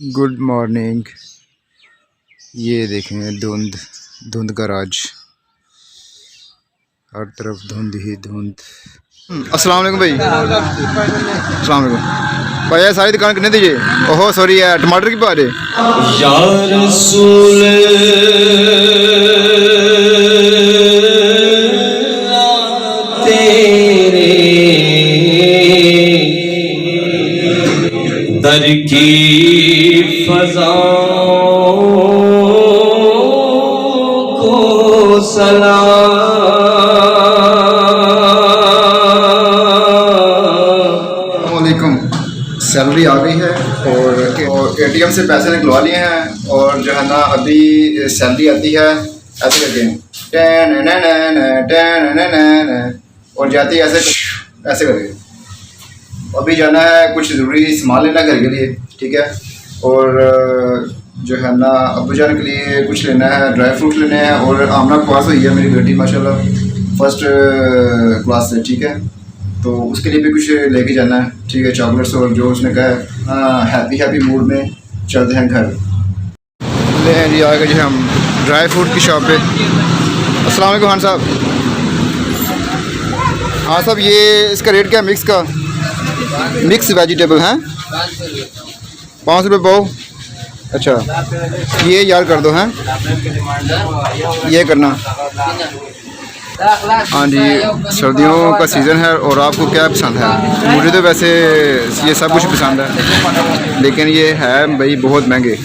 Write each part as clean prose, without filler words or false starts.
Good morning. ये देखें धुंध धुंध का राज, हर तरफ धुंध ही धुंध। अस्सलाम वालेकुम भाई। अस्सलाम वालेकुम भाई। ये सारी दुकान कितने दीजिए? ओहो सॉरी है, टमाटर की पा रहे या रसूल तेरे दर की फज़ाओं को सलाम। सैलरी आ गई है और एटीएम से पैसे निकलवा लिए हैं और जो है ना अभी सैलरी आती है ऐसे करके और जाती है ऐसे करके। अभी जाना है, कुछ ज़रूरी सामान लेना घर के लिए, ठीक है। और जो है ना अब्बू जान के लिए कुछ लेना है, ड्राई फ्रूट लेने हैं। और आमना पास हुई है मेरी बेटी माशाल्लाह फर्स्ट क्लास से, ठीक है। तो उसके लिए भी कुछ लेके जाना है, ठीक है, चॉकलेट्स। और जो उसने कहा है हैप्पी हैप्पी मूड में चलते हैं घर। ले जी आ गए जी हम ड्राई फ्रूट की शॉप पे। अस्सलाम वालेकुम खान साहब। हाँ साहब, ये इसका रेट क्या है? मिक्स का मिक्स वेजिटेबल हैं 500 रुपये पाव। अच्छा ये यार कर दो हैं, ये करना। हाँ जी, सर्दियों का सीज़न है और आपको क्या पसंद है? मुझे तो वैसे ये सब कुछ पसंद है, लेकिन ये है भाई बहुत महंगे।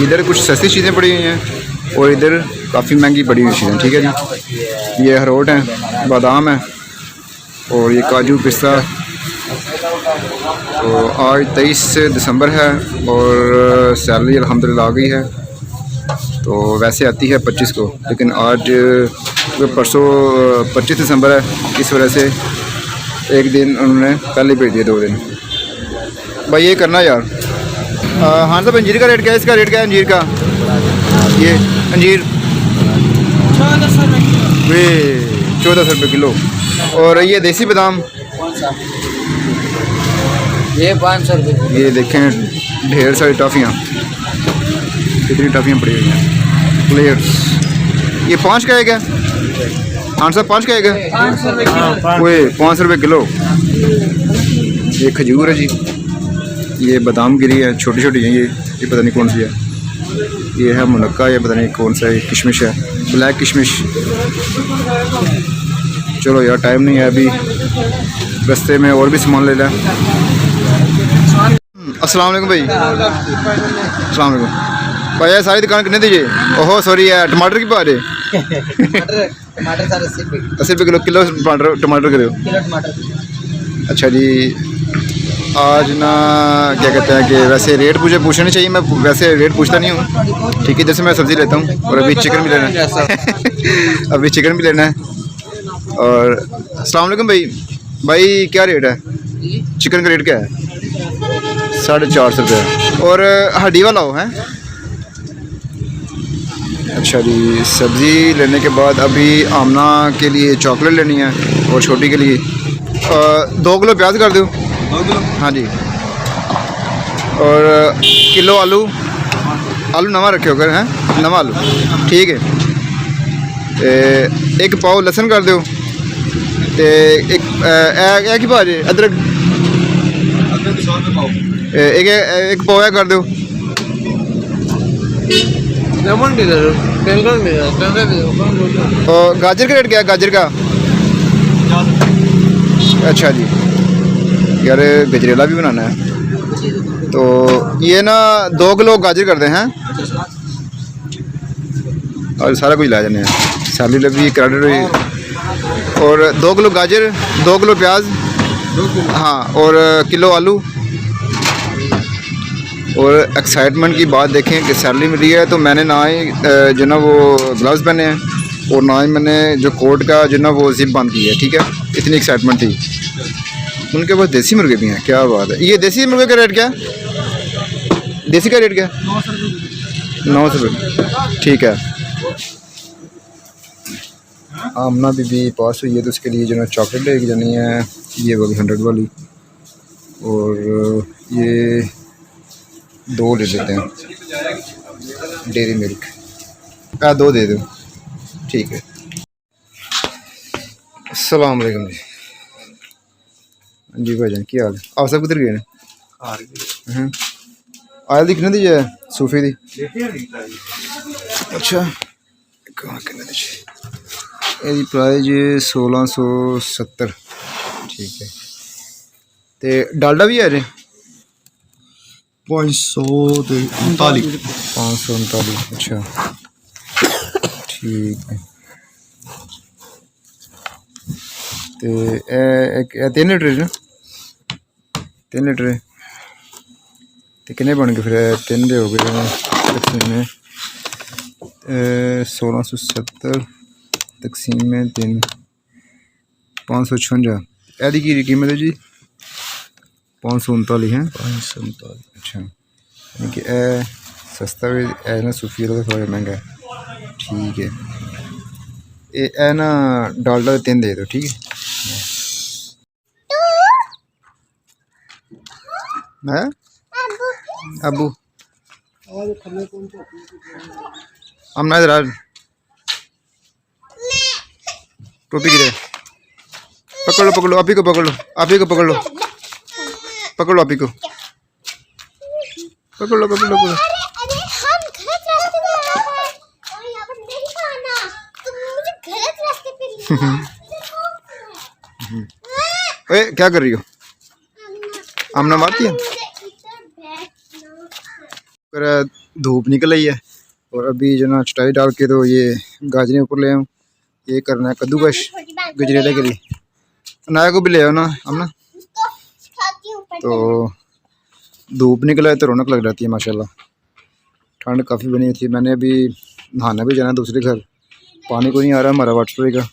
इधर कुछ सस्ती चीज़ें पड़ी हुई हैं और इधर काफ़ी महंगी पड़ी हुई चीज़ें, ठीक है जी। ये अखरोट हैं, बादाम है और ये काजू पिस्ता। तो आज 23 दिसंबर है और सैलरी अल्हम्दुलिल्लाह आ गई है। तो वैसे आती है 25 को, लेकिन आज परसों 25 दिसंबर है, इस वजह से एक दिन उन्होंने पहले भेज दिया, 2 दिन। भाई ये करना यार। हाँ साहब, अंजीर का रेट क्या है? इसका रेट क्या है अंजीर का? ये अंजीर 1400 रुपये किलो। और ये देसी बादाम ये 500 रुपये। ये देखें ढेर सारी टॉफ़ियाँ, कितनी टॉफ़ियाँ पड़ी हुई हैं, प्लेयर्स। ये 5 का है क्या? हाँ साहब 5 का है क्या? 500 रुपये किलो। ये खजूर है जी, ये बादाम गिरी है, छोटी छोटी है। ये पता नहीं कौन सी है। ये है मुनक्का, ये पता नहीं कौन सा है। किशमिश है, ब्लैक किशमिश। चलो यार टाइम नहीं है अभी, रास्ते में और भी सामान ले लें। अस्सलाम वालेकुम भाई। अस्सलाम वालेकुम भाई। ये सारी दुकान कितने दीजिए? ओहो सॉरी है, टमाटर की पा रहे टमाटर 80 रुपये किलो। किलो टमाटर करो। अच्छा जी, आज ना क्या कहते हैं कि वैसे रेट मुझे पूछना चाहिए, मैं वैसे रेट पूछता नहीं हूँ, ठीक है। जैसे मैं सब्ज़ी लेता हूँ और अभी चिकन भी लेना है अभी चिकन भी लेना है। और अस्सलाम वालेकुम भाई। भाई क्या रेट है चिकन का? रेट क्या है? 450 रुपये। और हड्डी वाला हो है? अच्छा जी, सब्ज़ी लेने के बाद अभी आमना के लिए चॉकलेट लेनी है और छोटी के लिए 2 किलो प्याज कर दो। 2 किलो? हाँ जी। और किलो आलू नवा रखे होकर हैं, नवा आलू, ठीक है। 1 पाव लहसुन कर दो। एक ही पाव जी अदरक 100 रुपये पाव। एक पाव कर दो। लेमन भी दे दो, टेंगल भी दे दो। और गाजर का रेट क्या है? गाजर का? अच्छा जी, यार गजरेला भी बनाना है, तो ये ना 2 किलो गाजर कर दें हैं और सारा कुछ ला जाने हैं। सैलरी लगी, क्रेडिट हुई। और 2 किलो गाजर, 2 किलो प्याज, हाँ, और किलो आलू। और एक्साइटमेंट की बात देखें कि सैलरी मिली है तो मैंने ना ही जो ना वो ग्लव्स पहने हैं और ना ही मैंने जो कोट का जो ना वो जिप बंद की है, ठीक है। इतनी एक्साइटमेंट थी। उनके पास देसी मुर्गे भी हैं, क्या बात है। ये देसी मुर्गे का रेट क्या है? देसी का रेट क्या है? 900 रुपये, ठीक है। आमना बीबी पास हुई है तो उसके लिए जो ना चॉकलेट लेके जानी है, ये वाली 100 वाली। और ये 2 ले लेते हैं डेयरी मिल्क। 2 दे दो, ठीक है। अस्सलाम वालेकुम जी। जी भाईजान की हाल है? आप सब किधर गए हैं? आयल दिखने दी है सूफी दी। अच्छा कहाँ करने दी ये प्राइज 1670, ठीक है। ते डालडा भी है जी 539। अच्छा ठीक है। ते एक 3 लीटर ना 3 लीटर तो कितने बन गए फिर? 3 दे हो गए तकसीम में 1670 तकसीम में 3 556। एदी की कीमत है जी 539 है 539। अच्छा यानी कि ए सस्ता भी है ना, सूफी वाला थोड़ा महंगा है, ठीक है। ए ना डालडा 3 दे दो, ठीक है। है अबू हम ना इधर टोपी गिरे, पकड़ो पकड़ो आप ही को, पकड़ो आप ही को, पकड़ लो पकड़ो आप ही को, पकड़ लो पकड़ लो पकड़ो। ए क्या कर रही हो? आमना मारती है। धूप निकल आई है और अभी जो ना चटाई डाल के तो ये गाजरें ऊपर ले आऊँ। ये करना है कद्दूकश गजरेला के लिए। नाया को भी ले आओ ना हम ना। तो धूप निकला है तो रौनक लग जाती है माशाल्लाह। ठंड काफ़ी बनी हुई थी। मैंने अभी नहाना भी जाना दूसरे घर, पानी को नहीं आ रहा हमारा वाटर का।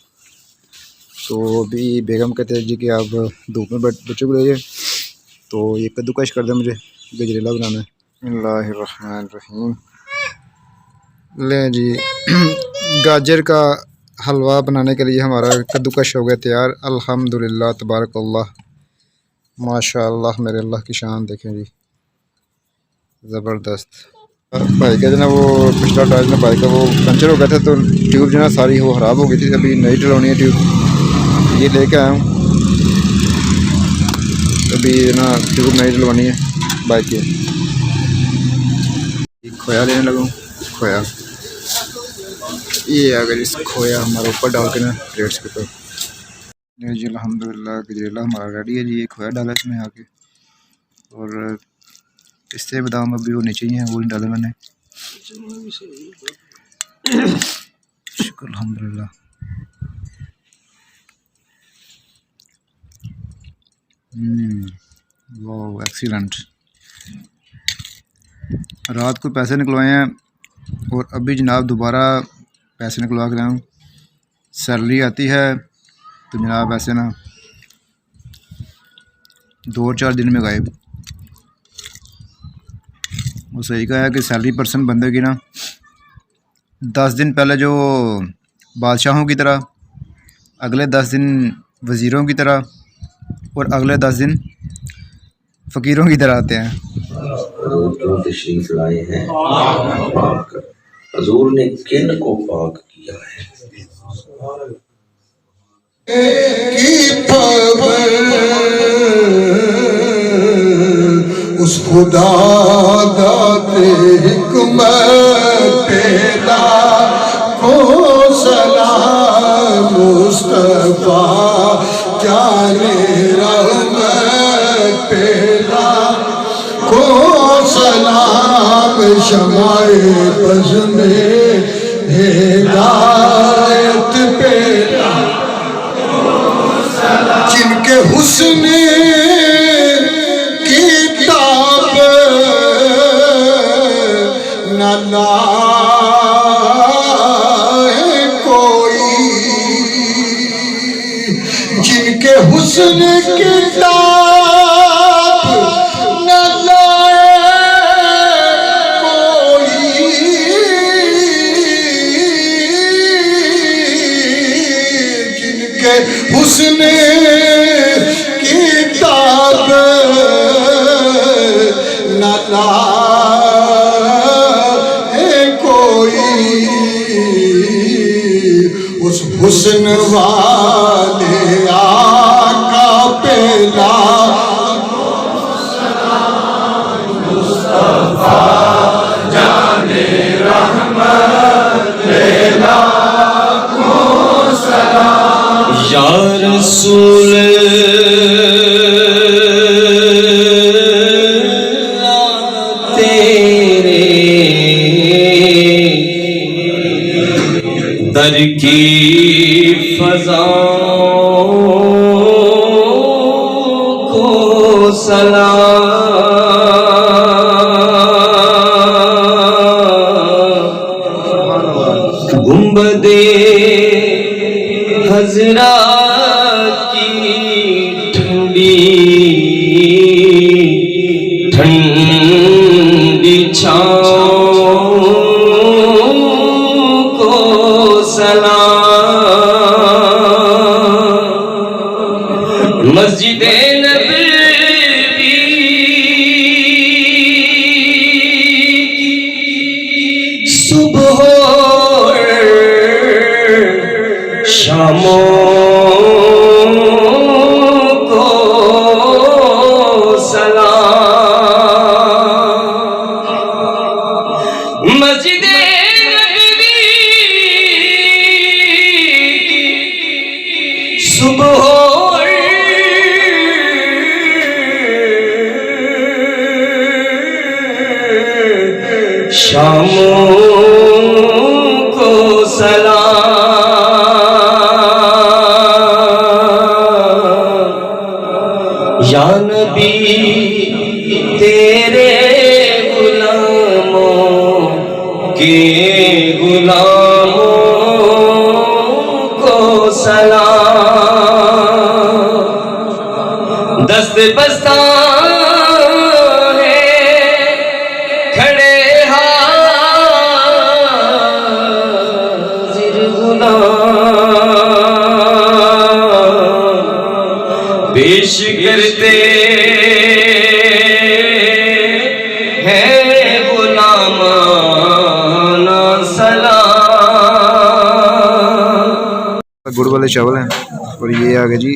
तो अभी बेगम कहते हैं जी कि आप धूप में बच्चों को ले जाए, तो ये कद्दूकश कर दे, मुझे गजरेला बनाना है। बिस्मिल्लाहिर्रहमानिर्रहीम। ले जी गाजर का हलवा बनाने के लिए हमारा कद्दूकश हो गया तैयार। अल्हम्दुलिल्लाह तबारकल्लाह माशाअल्लाह, मेरे अल्लाह की शान देखें जी, ज़बरदस्त। भाई का जो ना वो पिछला टायर ना भाई का वो पंचर हो गया था, तो ट्यूब जो ना सारी वो ख़राब हो गई थी। अभी नई डलवानी है ट्यूब, ये लेके आया हूँ। अभी ना ट्यूब नई डलवानी है बाइक की। खोया लेने लगा, खोया ये अगर इस खोया हमारे ऊपर डाल के ना प्लेट्स के ऊपर। जी अल्हम्दुलिल्लाह गजरेला हमारा रेडी है जी। ये खोया डाला इसमें आके, और पिस्ते बादाम अभी वो नीचे ही हैं, वो नहीं डाले मैंने। शुक्र अल्हम्दुलिल्लाह। वाह एक्सीलेंट। रात को पैसे निकलवाए हैं और अभी जनाब दोबारा पैसे निकलवा के लाया हूँ। सैलरी आती है तो जनाब ऐसे ना 2-4 दिन में गायब। वो सही कहा है कि सैलरी पर्सन बंदे की ना 10 दिन पहले जो बादशाहों की तरह, अगले 10 दिन वज़ीरों की तरह, और अगले 10 दिन फ़कीरों की तरह आते हैं। जो तशरीफ लाए हैं हजूर ने किन को पाक किया है उस खुदा दाते हिकमत पेला को सलाम मुस्तफा जाने रहमत पेला को सलाम शमाए बज़ में हिदायत पेला जिनके हुस्न की ताब न लाए कोई, जिनके हुस्न की ताब न लाए कोई, जिनके हुस्न किताब न ला हुस्न वाले आका पे या रसूल तेरे दर की फज़ाओं को सलाम। गुंबदे हजरा की ठंडी ठंडी छाँव को सलाम। मस्जिदे नबवी की सुबह शामों को सलाम। मस्जिदे नबवी सुबह शामों को सलाम। या नबी तेरे गुलामों के गुलामों को सलाम। दस्त बस्ता है खड़े हाजिर गुलाम पेश करते हैं गुलामाना सलाम। गुड़ वाले चावल हैं और ये आ गए जी,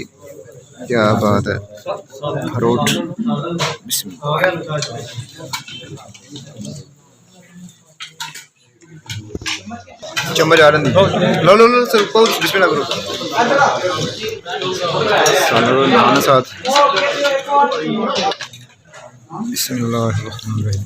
क्या बात है, अखरोट। बिस्मिल्लाह। चम्मच आ रही लो लो लो सर को बिस्मिल्लाह करो। सालों नान साथ बिस्मिल्लाहिर्रहमानिर्रहीम।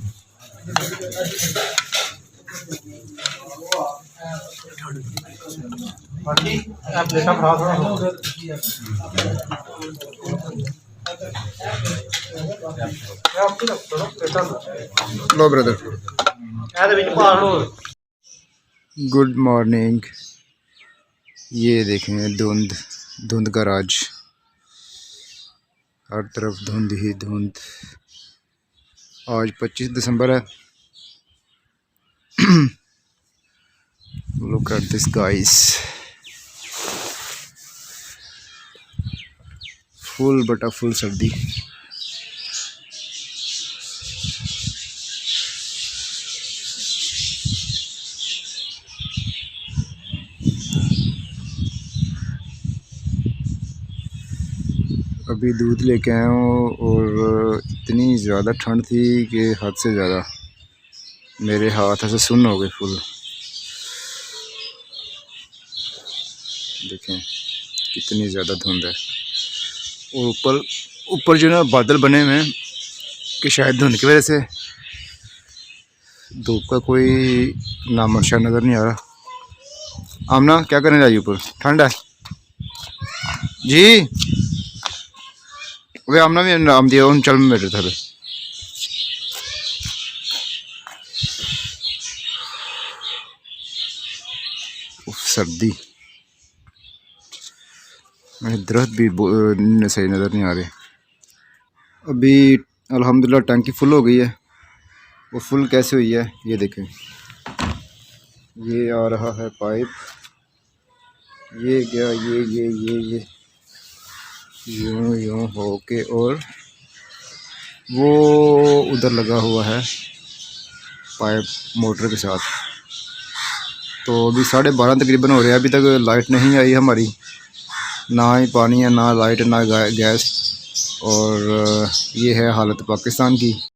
लो ब्रदर। Good morning. ये देखें धुंध, धुंध का राज, हर तरफ धुंध ही धुंध। आज 25 दिसंबर है। Look at this guys, full बटा फुल सर्दी। अभी दूध लेके आया हूँ और इतनी ज़्यादा ठंड थी कि हद से ज़्यादा मेरे हाथ ऐसे सुन्न हो गए फुल। देखें कितनी ज़्यादा धुंध है और ऊपर जो ना बादल बने हुए हैं कि शायद धुंध की वजह से धूप का कोई नामोनिशान नज़र नहीं आ रहा। आमना क्या करने जाइए, ऊपर ठंड है जी। वे आमना भी नाम दिया उन चल मेरे थे। सर्दी मेरे दरख्त भी सही नज़र नहीं आ रहे। अभी अल्हम्दुलिल्लाह टंकी फुल हो गई है। वो फुल कैसे हुई है ये देखें, ये आ रहा है पाइप, ये गया ये यूं हो के और वो उधर लगा हुआ है पाइप मोटर के साथ। तो अभी 12:30 तकरीबन हो रहे हैं, अभी तक लाइट नहीं आई हमारी, ना ही पानी है, ना लाइट, ना गैस। और ये है हालत पाकिस्तान की।